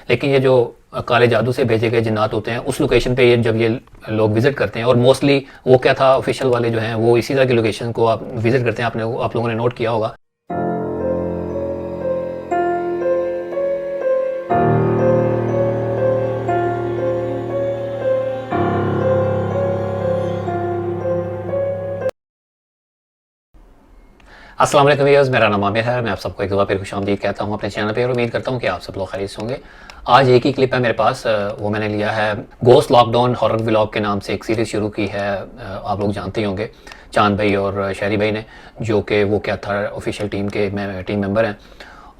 लेकिन ये जो काले जादू से भेजे गए जिन्नात होते हैं उस लोकेशन पे ये जब ये लोग विजिट करते हैं, और मोस्टली वो क्या था, ऑफिशियल वाले जो हैं वो इसी तरह की लोकेशन को आप विजिट करते हैं, आप लोगों ने नोट किया होगा। अस्सलाम वालेकुम व्यूअर्स, मेरा नाम आमिर है। मैं आप सबको एक दफ़ा फिर खुशामदीद कहता हूँ अपने चैनल पे, और उम्मीद करता हूँ कि आप सब लोग खैरियत से होंगे। आज एक ही क्लिप है मेरे पास, वो मैंने लिया है गोस्ट लॉकडाउन हॉरर व्लॉग के नाम से एक सीरीज़ शुरू की है, आप लोग जानते ही होंगे, चांद भाई और शहरी भाई ने, जो कि वो क्या था ऑफिशियल टीम के टीम मेंबर हैं।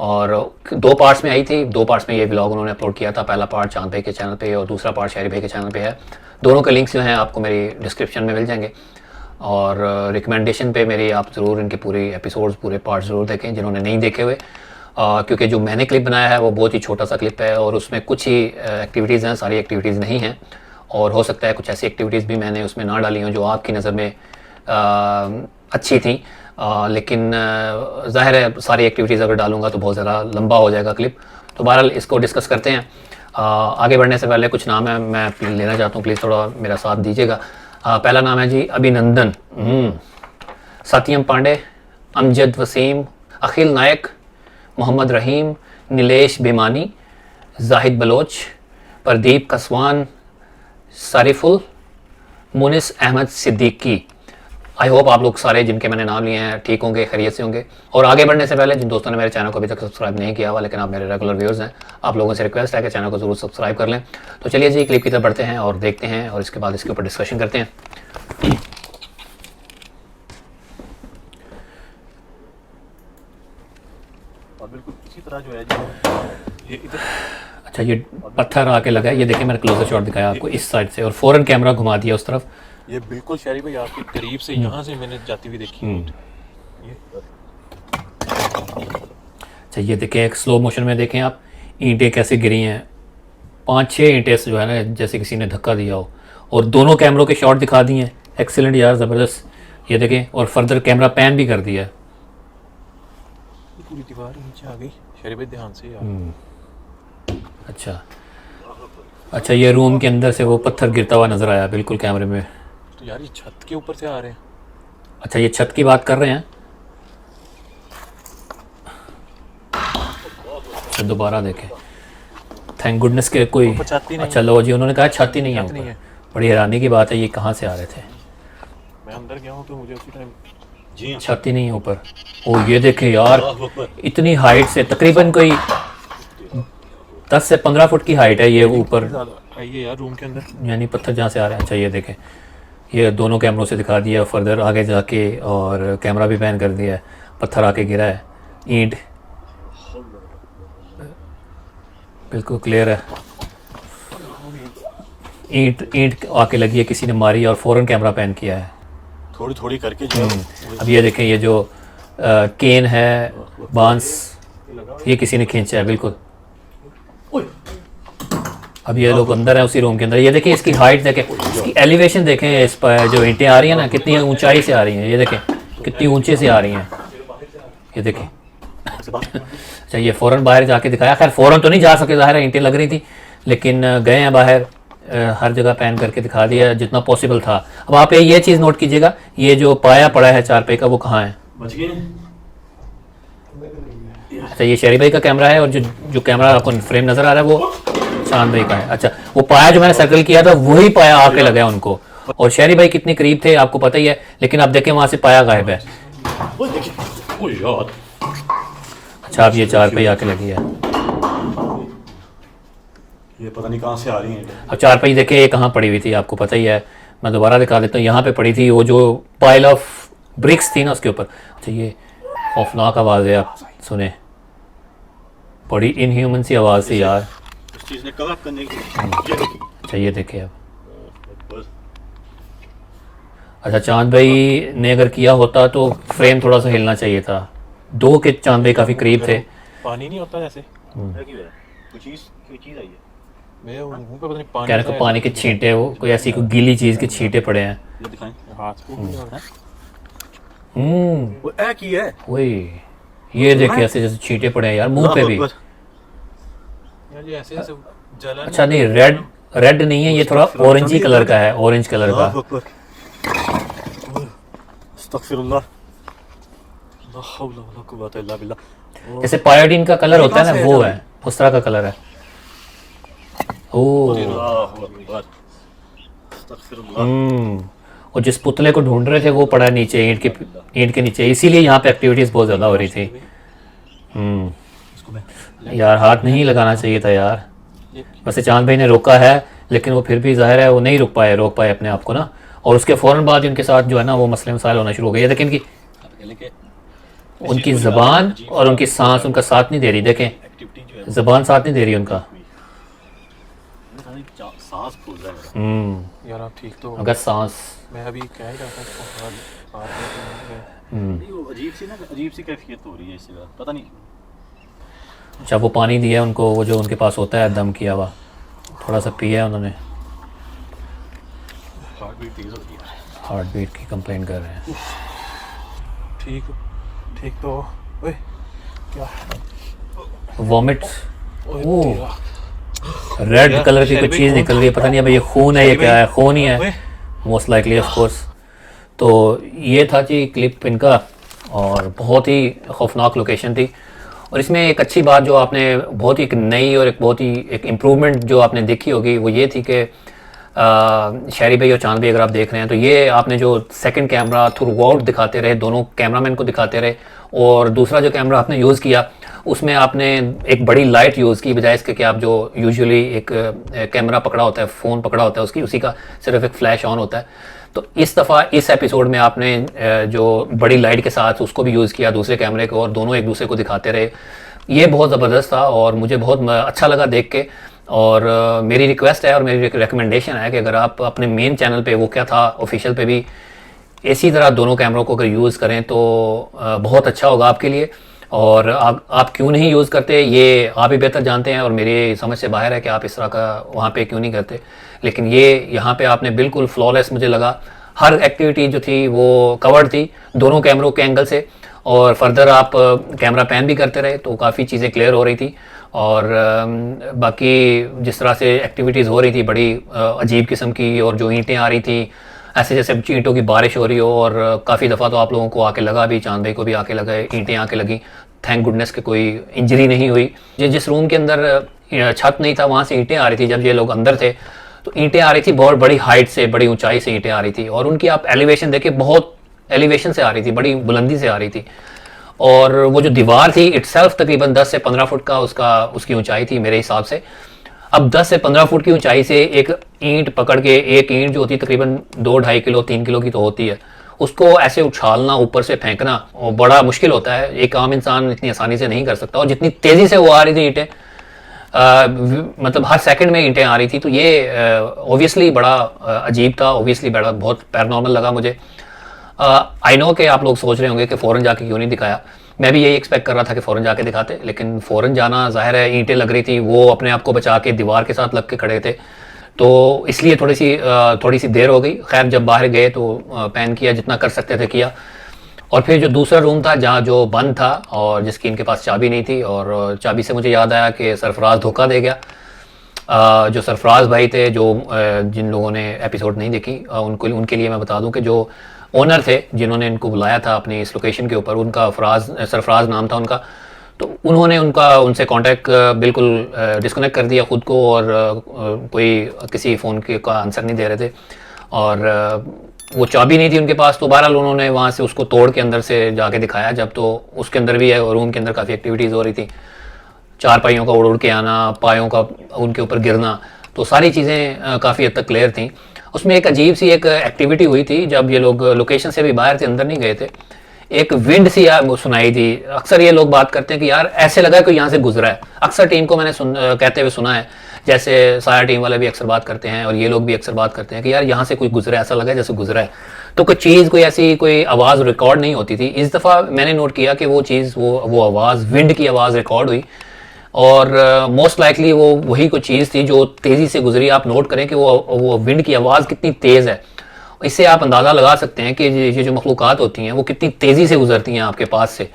और 2 पार्ट्स में आई थी, 2 पार्ट्स में ये व्लॉग उन्होंने अपलोड किया था। पहला पार्ट चांद भाई के चैनल पे और दूसरा पार्ट शहरी भाई के चैनल पे है। दोनों के लिंक्स जो हैं आपको मेरी डिस्क्रिप्शन में मिल जाएंगे, और रिकमेंडेशन पे मेरी आप ज़रूर इनके पूरी एपिसोड्स, पूरे पार्ट ज़रूर देखें जिन्होंने नहीं देखे हुए, क्योंकि जो मैंने क्लिप बनाया है वो बहुत ही छोटा सा क्लिप है और उसमें कुछ ही एक्टिविटीज़ हैं, सारी एक्टिविटीज़ नहीं हैं, और हो सकता है कुछ ऐसी एक्टिविटीज़ भी मैंने उसमें ना डाली हों जो आपकी नज़र में अच्छी थी, लेकिन ज़ाहिर है सारी एक्टिविटीज़ अगर डालूँगा तो बहुत ज़्यादा लंबा हो जाएगा क्लिप। तो बहरहाल इसको डिस्कस करते हैं। आगे बढ़ने से पहले कुछ नाम है मैं लेना चाहता हूँ, प्लीज़ थोड़ा मेरा साथ दीजिएगा। पहला नाम है जी अभिनंदन, सत्यम पांडे, अमजद वसीम, अखिल नायक, मोहम्मद रहीम, नीलेश बेमानी, जाहिद बलोच, प्रदीप कसवान, सारिफुल, मुनिस अहमद सिद्दीकी। आई होप आप लोग सारे जिनके मैंने नाम लिए हैं ठीक होंगे, खैरियत से होंगे। और आगे बढ़ने से पहले जिन दोस्तों ने मेरे चैनल को अभी तक सब्सक्राइब नहीं किया हुआ लेकिन आप मेरे रेगुलर व्यूअर्स हैं, आप लोगों से रिक्वेस्ट है कि चैनल को ज़रूर सब्सक्राइब कर लें। तो चलिए जी क्लिप की तरफ बढ़ते हैं और देखते हैं, और इसके बाद इसके ऊपर डिस्कशन करते हैं। और बिल्कुल इसी तरह जो है जी ये इधर, अच्छा ये पत्थर आके लगा है, ये देखिए मैंने क्लोजर शॉट दिखाया आपको इस साइड से, और फ़ौरन कैमरा घुमा दिया उस तरफ। ये बिल्कुल शहरी भाई आपके करीब से यहाँ से मैंने जाती हुई देखी है। ये अच्छा ये देखें, एक स्लो मोशन में देखें आप, ईंटें कैसे गिरी हैं, 5-6 ईंटें जो है ना जैसे किसी ने धक्का दिया हो, और दोनों कैमरों के शॉट दिखा दिए हैं। एक्सीलेंट यार, ज़बरदस्त। ये देखें, और फर्दर कैमरा पैन भी कर दिया है। पूरी दीवार नीचे आ गई शहरी भाई, ध्यान से यार। अच्छा ये रूम के अंदर से वो पत्थर गिरता हुआ नज़र आया बिल्कुल कैमरे में। तो यार ये छत के ऊपर से आ रहे हैं। अच्छा ये छत की बात कर रहे हैं। अच्छा दोबारा देखें, थैंक गुडनेस के कोई, अच्छा लो जी, उन्होंने कहा छत ही नहीं है ऊपर। बड़ी हैरानी की बात है, ये कहाँ से आ रहे थे? मैं अंदर गया हूँ तो मुझे उसी टाइम जी छत ही नहीं है ऊपर। ओ ये देखें यार, इतनी हाइट से तकरीबन कोई 10 से 15 फुट की हाइट है ये ऊपर। आइए यार रूम के अंदर, यानी पत्थर जहाँ से आ रहे हैं। अच्छा ये देखें, ये दोनों कैमरों से दिखा दिया, फर्दर आगे जाके और कैमरा भी पैन कर दिया है, पत्थर आके गिरा है, ईंट बिल्कुल क्लियर है, ईंट आके लगी है, किसी ने मारी और फ़ौरन कैमरा पैन किया है थोड़ी थोड़ी करके जो अब ये देखें, ये जो केन है, बांस, ये किसी ने खींचा है बिल्कुल। अब ये लोग अंदर है उसी रूम के अंदर। ये देखें इसकी हाइट देखें, इसकी एलिवेशन देखें, इस पर जो ईंटें आ रही हैं ना कितनी ऊंचाई से आ रही हैं, ये देखें कितनी ऊंचे से आ रही हैं, ये देखें। अच्छा ये फ़ौरन बाहर जाके दिखाया, खैर फ़ौरन तो नहीं जा सके, ज़ाहिर है ईंटें लग रही थी, लेकिन गए हैं बाहर, हर जगह पैन करके दिखा दिया जितना पॉसिबल था। अब आप ये चीज़ नोट कीजिएगा, ये जो पाया पड़ा है चारपाई का वो कहाँ है? अच्छा ये शहरी भाई का कैमरा है, और जो कैमरा आपको फ्रेम नज़र आ रहा है वो चांद भाई का है। अच्छा वो पाया जो मैंने सर्कल किया था वही पाया आके लगा है उनको, और शहरी भाई कितने करीब थे आपको पता ही है, लेकिन आप देखें वहाँ से पाया गायब है। अच्छा अब ये चारपाई आके लगी है, ये पता नहीं कहाँ से आ रही है। अब चारपाई देखे ये कहाँ पड़ी हुई थी आपको पता ही है, मैं दोबारा दिखा देता हूँ, यहाँ पे पड़ी थी, वो जो पाइल ऑफ ब्रिक्स थी ना उसके ऊपर। अच्छा ये खौफनाक आवाज़ है, आप सुने, बड़ी इनह्यूमन सी आवाज़ थी यार। उस चीज़ ने कवर करने की। अच्छा ये देखे अब, अच्छा चांद भाई ने अगर किया होता तो फ्रेम थोड़ा सा हिलना चाहिए था, 2 के चांद भाई काफ़ी करीब थे। पानी नहीं होता जैसे कोई चीज़ आई है मेरे मुंह पे, पता नहीं पानी, कह रहे को पानी के छींटे, वो कोई ऐसी कोई गीली चीज़ के छींटे पड़े हैं। ये दिखाएं हाथ को। वो ए की है वही, ये देखे ऐसे जैसे छींटे पड़े हैं यार मुंह पे भी। यार ये ऐसे ऐसे जलन अच्छा नहीं, रेड रेड नहीं है, ये थोड़ा ऑरेंजी कलर का है, ऑरेंज कलर का। अस्तगफिरुल्लाह, ला हौला वला कुव्वता इल्ला बिल्लाह। जैसे पायोडीन का कलर होता है ना, वो है, उस तरह का कलर है। ओह और जिस पुतले को ढूंढ रहे थे वो पड़ा नीचे, ईंट के नीचे, इसीलिए यहाँ पे एक्टिविटीज बहुत ज्यादा हो रही थी। यार हाथ नहीं लगाना चाहिए था यार। वैसे चांद भाई ने रोका है, लेकिन वो फिर भी जाहिर है वो नहीं रोक पाए अपने आप को ना। और उसके फ़ौरन बाद ही उनके साथ जो है ना वो मसले मसाइल होना शुरू हो गए। लेकिन उनकी ज़बान और उनकी सांस उनका साथ नहीं दे रही। देखें, ज़बान साथ नहीं दे रही उनका। सांस फूल रहा है यार। आप ठीक तो अगर सांस, मैं अभी कह ही रहा था इसको हाथ अजीब सी कैफियत हो रही है इससे, पता नहीं। अच्छा वो पानी दिया उनको, वो जो उनके पास होता है दम किया हुआ, थोड़ा सा पिया है उन्होंने। हार्ट बीट तेज हो गई है, हार्ट बीट की कंप्लेन कर रहे हैं। ठीक तो ओए क्या वॉमिट, ओह रेड कलर की कोई चीज़ निकल रही है, पता नहीं अब ये खून है, ये क्या है, खून ही है मोस्ट लाइकली ऑफ कोर्स। तो ये था जी क्लिप इनका, और बहुत ही खौफनाक लोकेशन थी। और इसमें एक अच्छी बात जो आपने बहुत ही एक नई और एक बहुत ही एक इम्प्रूवमेंट जो आपने देखी होगी वो ये थी कि शहरी भाई और चांद भाई अगर आप देख रहे हैं तो ये आपने जो सेकंड कैमरा थ्रू आउट दिखाते रहे, दोनों कैमरामैन को दिखाते रहे, और दूसरा जो कैमरा आपने यूज़ किया उसमें आपने एक बड़ी लाइट यूज़ की, बजाय इसके कि आप जो यूजुअली एक कैमरा पकड़ा होता है, फ़ोन पकड़ा होता है उसकी, उसी का सिर्फ एक फ्लैश ऑन होता है। तो इस दफ़ा इस एपिसोड में आपने जो बड़ी लाइट के साथ उसको भी यूज़ किया, दूसरे कैमरे को, और दोनों एक दूसरे को दिखाते रहे। ये बहुत ज़बरदस्त था और मुझे बहुत अच्छा लगा देख के। और मेरी रिक्वेस्ट है और मेरी रिकमेंडेशन है कि अगर आप अपने मेन चैनल पे, वो क्या था ऑफिशियल पे भी इसी तरह दोनों कैमरों को अगर यूज़ करें तो बहुत अच्छा होगा आपके लिए। और आप क्यों नहीं यूज़ करते ये आप ही बेहतर जानते हैं, और मेरी समझ से बाहर है कि आप इस तरह का वहाँ पे क्यों नहीं करते। लेकिन ये यहाँ पे आपने बिल्कुल फ्लॉलेस मुझे लगा, हर एक्टिविटी जो थी वो कवर्ड थी दोनों कैमरों के एंगल से, और फर्दर आप कैमरा पैन भी करते रहे तो काफ़ी चीज़ें क्लियर हो रही थी। और बाकी जिस तरह से एक्टिविटीज़ हो रही थी बड़ी अजीब किस्म की, और जो ईंटें आ रही थी ऐसे जैसे ईंटों की बारिश हो रही हो, और काफ़ी दफ़ा तो आप लोगों को आके लगा भी, चांद भाई को भी आके लगा, ईंटें आके लगी। थैंक गुडनेस कि कोई इंजरी नहीं हुई। जिस रूम के अंदर छत नहीं था वहाँ से ईंटें आ रही थी, जब ये लोग अंदर थे तो ईंटें आ रही थी बहुत बड़ी हाइट से, बड़ी ऊंचाई से ईंटें आ रही थी, और उनकी आप एलिवेशन देखिए, बहुत एलिवेशन से आ रही थी, बड़ी बुलंदी से आ रही थी। और वो जो दीवार थी इटसेल्फ तकरीबन 10 से 15 फुट का उसकी ऊंचाई थी मेरे हिसाब से। अब 10 से 15 फुट की ऊंचाई से एक ईंट पकड़ के, एक ईंट जो होती है तकरीबन 2-2.5 किलो 3 किलो की तो होती है, उसको ऐसे उछालना, ऊपर से फेंकना और बड़ा मुश्किल होता है। एक आम इंसान इतनी आसानी से नहीं कर सकता। और जितनी तेज़ी से वो आ रही थी ईंटें, मतलब हर सेकंड में ईंटें आ रही थी, तो ये ऑब्वियसली बड़ा अजीब था, ऑब्वियसली बड़ा बहुत पैरानॉर्मल लगा मुझे। आई नो कि आप लोग सोच रहे होंगे कि फ़ौरन जाके क्यों नहीं दिखाया। मैं भी यही एक्सपेक्ट कर रहा था कि फ़ौरन जाके दिखाते, लेकिन फ़ौरन जाना ज़ाहिर है, ईंटें लग रही थी, वो अपने आप को बचा के दीवार के साथ लग के खड़े थे, तो इसलिए थोड़ी सी देर हो गई। खैर जब बाहर गए तो पैन किया, जितना कर सकते थे किया। और फिर जो दूसरा रूम था जहाँ जो बंद था और जिसकी इनके पास चाबी नहीं थी, और चाबी से मुझे याद आया कि सरफराज धोखा दे गया। जो सरफराज भाई थे, जो जिन लोगों ने एपिसोड नहीं देखी उनके लिए मैं बता दूं कि जो ओनर थे जिन्होंने इनको बुलाया था अपनी इस लोकेशन के ऊपर, उनका सरफराज नाम था उनका। तो उन्होंने उनसे कांटेक्ट बिल्कुल डिस्कनेक्ट कर दिया ख़ुद को, और कोई किसी फ़ोन का आंसर नहीं दे रहे थे, और वो चाबी नहीं थी उनके पास। तो बहरहाल उन्होंने वहाँ से उसको तोड़ के अंदर से जाके दिखाया, जब तो उसके अंदर भी है, रूम के अंदर काफ़ी एक्टिविटीज़ हो रही थी, चार पाइयों का उड़ के आना, पायों का उनके ऊपर गिरना, तो सारी चीज़ें काफ़ी हद तक क्लियर थी। उसमें एक अजीब सी एक एक्टिविटी हुई थी जब ये लोग लोकेशन से भी बाहर थे, अंदर नहीं गए थे। एक विंड सी सुनाई थी। अक्सर ये लोग बात करते हैं कि यार ऐसे लगा कि यहाँ से गुजरा है। अक्सर टीम को मैंने कहते हुए सुना है, जैसे साया टीम वाले भी अक्सर बात करते हैं और ये लोग भी अक्सर बात करते हैं कि यार यहाँ से कोई गुजरा है, ऐसा लगा जैसे गुजरा है। तो कोई चीज़, कोई ऐसी कोई आवाज़ रिकॉर्ड नहीं होती थी। इस दफ़ा मैंने नोट किया कि वो चीज़, वो आवाज़, विंड की आवाज़ रिकॉर्ड हुई, और मोस्ट लाइकली वो वही कोई चीज़ थी जो तेज़ी से गुजरी। आप नोट करें कि वो विंड की आवाज़ कितनी तेज़ है, इससे आप अंदाज़ा लगा सकते हैं कि ये जो मखलूक़ात होती हैं वो कितनी तेज़ी से गुजरती हैं आपके पास से,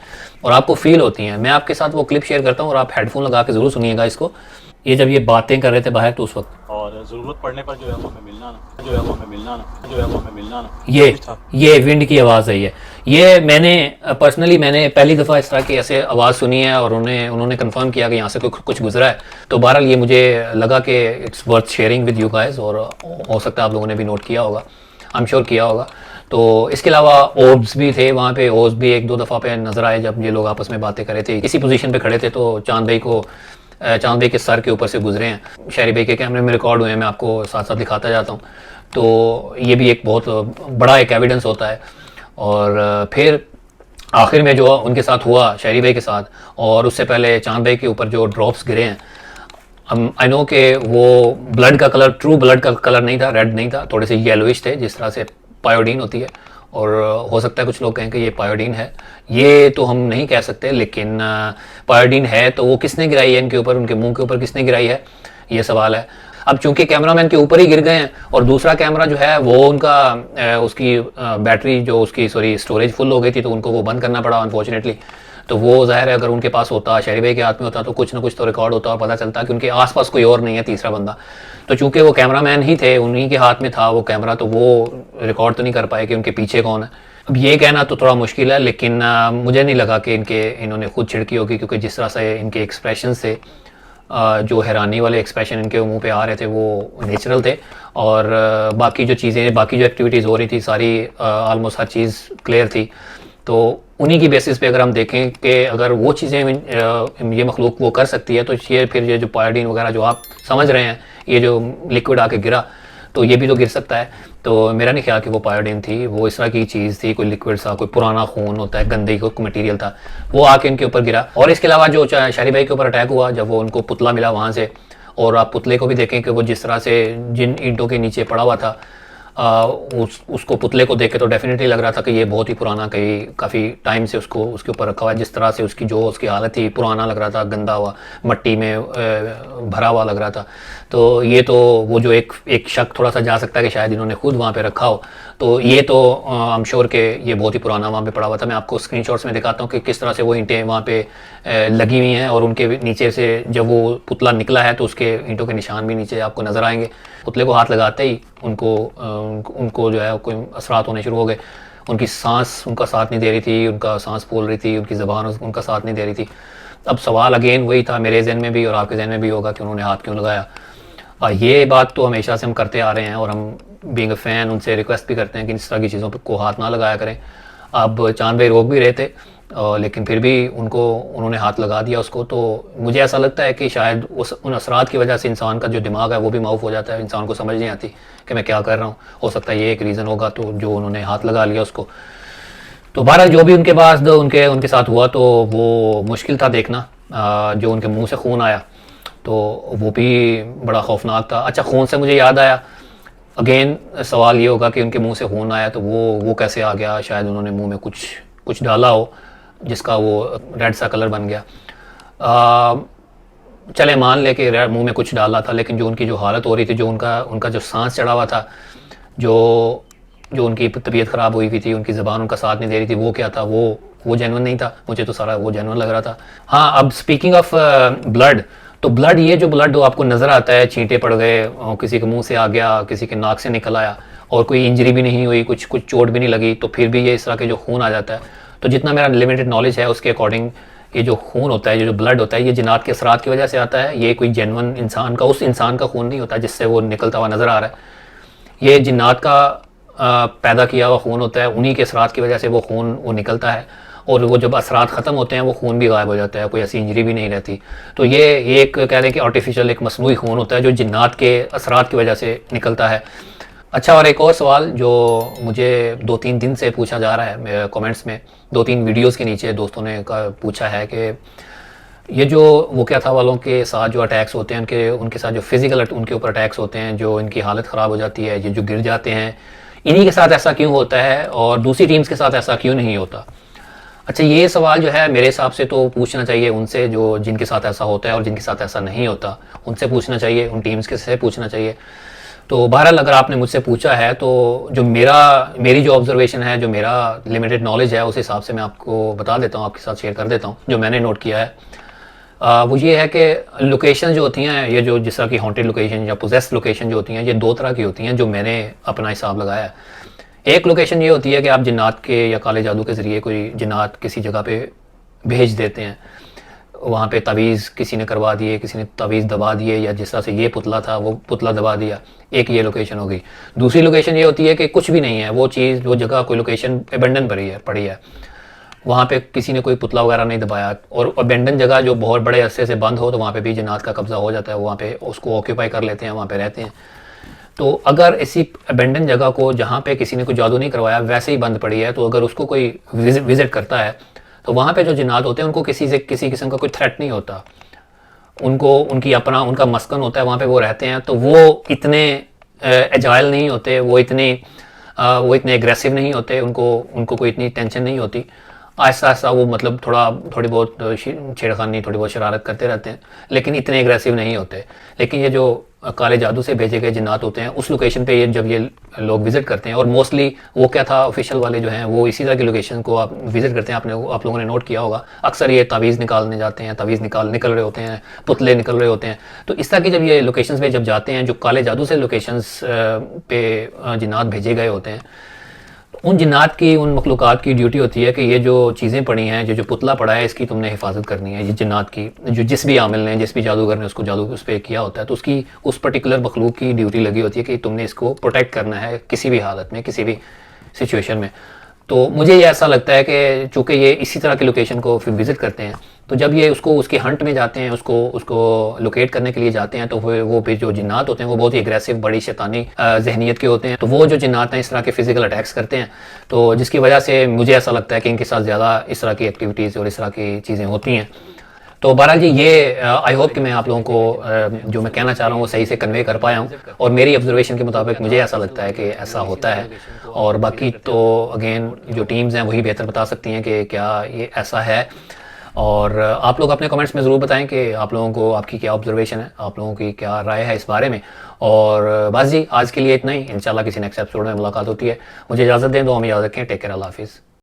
और आपको फील होती हैं। मैं आपके साथ वो क्लिप शेयर करता हूँ और आप हेडफोन लगा के ज़रूर सुनिएगा इसको। ये जब ये बातें कर रहे थे बाहर तो उस वक्त और ज़रूरत पड़ने पर जो है वो हमें मिलना ना, जो है वो हमें मिलना ना, जो है वो हमें मिलना ना। ये विंड की आवाज़ है ये मैंने पर्सनली मैंने पहली दफ़ा इस तरह की ऐसे आवाज़ सुनी है और उन्होंने कंफर्म किया कि यहाँ से कुछ गुजरा है। तो बहरहाल ये मुझे लगा कि it's worth sharing with you guys, और हो सकता है आप लोगों ने भी नोट किया होगा, आई एम श्योर किया होगा। तो इसके अलावा ओब्स भी थे वहाँ पे, ओब्स भी एक दो दफ़ा पे नज़र आए जब ये लोग आपस में बातें कर रहे थे, इसी पोजीशन पे खड़े थे। तो चांद भाई के सर के ऊपर से गुजरे हैं, शहरी भाई के कैमरे में रिकॉर्ड हुए हैं, मैं आपको साथ साथ दिखाता जाता हूँ। तो ये भी एक बहुत बड़ा एक एविडेंस होता है। और फिर आखिर में जो उनके साथ हुआ शहरी भाई के साथ, और उससे पहले चांद भाई के ऊपर जो ड्रॉप्स गिरे हैं, आई नो कि वो ब्लड का कलर, ट्रू ब्लड का कलर नहीं था, रेड नहीं था, थोड़े से येलोइश थे जिस तरह से पायोडीन होती है। और हो सकता है कुछ लोग कहें कि ये पायोडीन है, ये तो हम नहीं कह सकते, लेकिन पायोडीन है तो वो किसने गिराई है इनके ऊपर, उनके मुंह के ऊपर किसने गिराई है, ये सवाल है। अब चूंकि कैमरामैन के ऊपर ही गिर गए हैं और दूसरा कैमरा जो है वो उनका उसकी बैटरी जो उसकी स्टोरेज फुल हो गई थी, तो उनको वो बंद करना पड़ा अनफॉर्चुनेटली। तो वो जाहिर है अगर उनके पास होता, शहरी भाई के हाथ में होता, तो कुछ ना कुछ तो रिकॉर्ड होता और पता चलता कि उनके आसपास कोई और नहीं है तीसरा बंदा। तो चूंकि वो कैमरामैन ही थे, उन्हीं के हाथ में था वो कैमरा, तो वो रिकॉर्ड तो नहीं कर पाए कि उनके पीछे कौन है। अब ये कहना तो थोड़ा मुश्किल है, लेकिन मुझे नहीं लगा कि इन्होंने खुद छिड़की होगी, क्योंकि जिस तरह से इनके एक्सप्रेशन से जो हैरानी वाले एक्सप्रेशन इनके मुंह पे आ रहे थे वो नेचुरल थे। और बाकी जो चीज़ें, बाकी जो एक्टिविटीज़ हो रही थी सारी ऑलमोस्ट हर चीज़ क्लियर थी। तो उन्हीं की बेसिस पे अगर हम देखें कि अगर वो चीज़ें ये मखलूक वो कर सकती है, तो ये फिर ये जो पायोडीन वगैरह जो आप समझ रहे हैं, ये जो लिक्विड आके गिरा, तो ये भी तो गिर सकता है। तो मेरा नहीं ख्याल कि वो पायोडीन थी, वो इस तरह की चीज़ थी, कोई लिक्विड सा, कोई पुराना खून होता है, गंदे कोई मटेरियल था, वो आके इनके ऊपर गिरा। और इसके अलावा जो शहरी भाई के ऊपर अटैक हुआ, जब वो उनको पुतला मिला वहाँ से, और आप पुतले को भी देखें कि वो जिस तरह से जिन ईंटों के नीचे पड़ा हुआ था, उसको पुतले को देख के तो डेफिनेटली लग रहा था कि ये बहुत ही पुराना, काफ़ी टाइम से उसके ऊपर रखा हुआ है। जिस तरह से उसकी हालत थी, पुराना लग रहा था, गंदा हुआ, मट्टी में भरा हुआ लग रहा था। तो ये तो वो जो एक शक थोड़ा सा जा सकता है कि शायद इन्होंने खुद वहाँ पे रखा हो। तो ये तो आई एम श्योर कि ये बहुत ही पुराना वहाँ पे पड़ा हुआ था। मैं आपको स्क्रीनशॉट्स में दिखाता हूँ कि किस तरह से वो ईंटें वहाँ पे लगी हुई हैं, और उनके नीचे से जब वो पुतला निकला है तो उसके ईंटों के निशान भी नीचे आपको नज़र आएंगे। पुतले को हाथ लगाते ही उनको जो है कोई असरात होने शुरू हो गए। उनकी सांस उनका साथ नहीं दे रही थी, उनका सांस फूल रही थी, उनकी ज़बान उनका साथ नहीं दे रही थी। अब सवाल अगेन वही था, मेरे जहन में भी और आपके जहन में भी होगा कि उन्होंने हाथ क्यों लगाया। ये बात तो हमेशा से हम करते आ रहे हैं, और हम बीइंग अ फ़ैन उनसे रिक्वेस्ट भी करते हैं कि इस तरह की चीज़ों को हाथ ना लगाया करें। अब चांद भाई रोक भी रहे थे, लेकिन फिर भी उन्होंने हाथ लगा दिया उसको। तो मुझे ऐसा लगता है कि शायद उन असरात की वजह से इंसान का जो दिमाग है वो भी माऊफ हो जाता है, इंसान को समझ नहीं आती कि मैं क्या कर रहा हूँ। हो सकता है ये एक रीज़न होगा, तो जो उन्होंने हाथ लगा लिया उसको। तो बहरहाल जो भी उनके पास उनके साथ हुआ, तो वो मुश्किल था देखना। जो उनके मुंह से खून आया तो वो भी बड़ा खौफनाक था। अच्छा, खून से मुझे याद आया, अगेन सवाल ये होगा कि उनके मुंह से खून आया तो वो कैसे आ गया। शायद उन्होंने मुंह में कुछ डाला हो जिसका वो रेड सा कलर बन गया। चले मान ले कि मुंह में कुछ डाला था, लेकिन जो उनकी जो हालत हो रही थी, जो उनका जो सांस चढ़ा हुआ था, जो उनकी तबीयत ख़राब हुई थी, उनकी ज़बान उनका साथ नहीं दे रही थी, वो क्या था, वो जेन्युइन नहीं था। मुझे तो सारा वो जेन्युइन लग रहा था। हाँ, अब स्पीकिंग ऑफ ब्लड, तो ब्लड, ये जो ब्लड आपको नज़र आता है, छींटे पड़ गए, किसी के मुंह से आ गया, किसी के नाक से निकल आया, और कोई इंजरी भी नहीं हुई, कुछ चोट भी नहीं लगी, तो फिर भी ये इस तरह के जो खून आ जाता है। तो जितना मेरा लिमिटेड नॉलेज है उसके अकॉर्डिंग, ये जो खून होता है, ये जो ब्लड होता है, ये जिन्नात के असरात की वजह से आता है। ये कोई जेन्युइन उस इंसान का खून नहीं होता जिससे वो निकलता हुआ नज़र आ रहा है। ये जिन्नात का पैदा किया हुआ खून होता है, उन्हीं के असरात की वजह से वो खून निकलता है, और वो जब असरात ख़त्म होते हैं वो खून भी गायब हो जाता है, कोई ऐसी इंजरी भी नहीं रहती। तो ये एक कह रहे हैं कि आर्टिफिशियल, एक मसनूई खून होता है जो जिन्नात के असरात की वजह से निकलता है। अच्छा, और एक और सवाल जो मुझे 2-3 दिन से पूछा जा रहा है कमेंट्स में, 2-3 वीडियोस के नीचे दोस्तों ने पूछा है कि ये जो वो क्या था वालों के साथ जो अटैक्स होते हैं, उनके साथ जो फिज़िकल उनके ऊपर अटैक्स होते हैं, जो इनकी हालत ख़राब हो जाती है, ये जो गिर जाते हैं, इन्हीं के साथ ऐसा क्यों होता है और दूसरी टीम्स के साथ ऐसा क्यों नहीं होता। अच्छा, ये सवाल जो है मेरे हिसाब से तो पूछना चाहिए उनसे जो जिनके साथ ऐसा होता है और जिनके साथ ऐसा नहीं होता, उनसे पूछना चाहिए, उन टीम्स के से पूछना चाहिए। तो बहरहाल अगर आपने मुझसे पूछा है, तो जो मेरी जो ऑब्जर्वेशन है, जो मेरा लिमिटेड नॉलेज है, उस हिसाब से मैं आपको बता देता हूँ, आपके साथ शेयर कर देता हूँ जो मैंने नोट किया है। वो ये है कि लोकेशन जो होती हैं, ये जो जिस तरह की हॉन्टेड लोकेशन या पोजेस्ड लोकेशन जो होती हैं, ये दो तरह की होती हैं जो मैंने अपना हिसाब लगाया है। एक लोकेशन ये होती है कि आप जिन्नात के या काले जादू के ज़रिए कोई जिन्नात किसी जगह पे भेज देते हैं, वहाँ पे तावीज़ किसी ने करवा दिए, किसी ने तावीज़ दबा दिए, या जिस तरह से ये पुतला था वो पुतला दबा दिया। एक ये लोकेशन होगी। दूसरी लोकेशन ये होती है कि कुछ भी नहीं है, वो चीज़, वो जगह, कोई लोकेशन अबेंडन पड़ी है, वहाँ पे किसी ने कोई पुतला वगैरह नहीं दबाया, और अबेंडन जगह जो बहुत बड़े अरसे से बंद हो तो वहाँ पे भी जिन्नात का कब्जा हो जाता है, वहाँ पे उसको ऑक्यूपाई कर लेते हैं, वहाँ पे रहते हैं। तो अगर ऐसी अबेंडन जगह को जहाँ पे किसी ने कोई जादू नहीं करवाया वैसे ही बंद पड़ी है, तो अगर उसको कोई विजिट करता है तो वहाँ पे जो जिन्नात होते हैं उनको किसी किस्म का कोई थ्रेट नहीं होता, उनको उनका मस्कन होता है, वहाँ पे वो रहते हैं। तो वो इतने एजाइल नहीं होते, वो इतने एग्रेसिव नहीं होते, उनको कोई इतनी टेंशन नहीं होती। आहिस्ता आहिस्ता वो मतलब थोड़ी बहुत छेड़खानी, थोड़ी बहुत शरारत करते रहते हैं, लेकिन इतने एग्रेसिव नहीं होते। लेकिन ये जो काले जादू से भेजे गए जिन्नात होते हैं, उस लोकेशन पे जब ये लोग विजिट करते हैं, और मोस्टली वो क्या था, ऑफिशियल वाले जो हैं वो इसी तरह की लोकेशन को आप विजिट करते हैं। आप लोगों ने नोट किया होगा, अक्सर ये तावीज़ निकालने जाते हैं, तावीज़ निकल रहे होते हैं, पुतले निकल रहे होते हैं। तो इस तरह की जब ये लोकेशंस पे जब जाते हैं, जो काले जादू से लोकेशंस पे जिन्नात भेजे गए होते हैं, उन जिन्नात की, उन मखलूक़ात की ड्यूटी होती है कि ये जो चीज़ें पड़ी हैं, जो पुतला पड़ा है, इसकी तुमने हिफाजत करनी है। ये जिन्नात की, जो जिस भी आमिल ने, जिस भी जादूगर ने उसको जादू उस पर किया होता है, तो उसकी उस पर्टिकुलर मखलूक की ड्यूटी लगी होती है कि तुमने इसको प्रोटेक्ट करना है किसी भी हालत में, किसी भी सिचुएशन में। तो मुझे ये ऐसा लगता है कि चूँकि ये इसी तरह की लोकेशन को फिर विज़िट करते हैं, तो जब ये उसकी हंट में जाते हैं, उसको लोकेट करने के लिए जाते हैं, तो वो फिर जो जिन्नात होते हैं वो बहुत ही एग्रेसिव, बड़ी शैतानी जहनीत के होते हैं। तो वो जो जिन्नात हैं इस तरह के फिजिकल अटैक्स करते हैं, तो जिसकी वजह से मुझे ऐसा लगता है कि इनके साथ ज़्यादा इस तरह की एक्टिविटीज़ और इस तरह की चीज़ें होती हैं। तो बहरहाल जी, ये आई होप कि मैं आप लोगों को जो मैं कहना चाह रहा हूँ वो सही से कन्वे कर पाया हूँ, और मेरी ऑब्जर्वेशन के मुताबिक मुझे ऐसा लगता है कि ऐसा होता है। और बाकी तो अगेन जो टीम्स हैं वही बेहतर बता सकती हैं कि क्या ये ऐसा है। और आप लोग अपने कमेंट्स में ज़रूर बताएं कि आप लोगों को, आपकी क्या ऑब्जर्वेशन है, आप लोगों की क्या राय है इस बारे में। और बस जी, आज के लिए इतना ही। इंशाल्लाह किसी नेक्स्ट एपिसोड में मुलाकात होती है। मुझे इजाज़त दें, दो हमें याद रखें। टेक केयर, अल्लाह हाफिज़।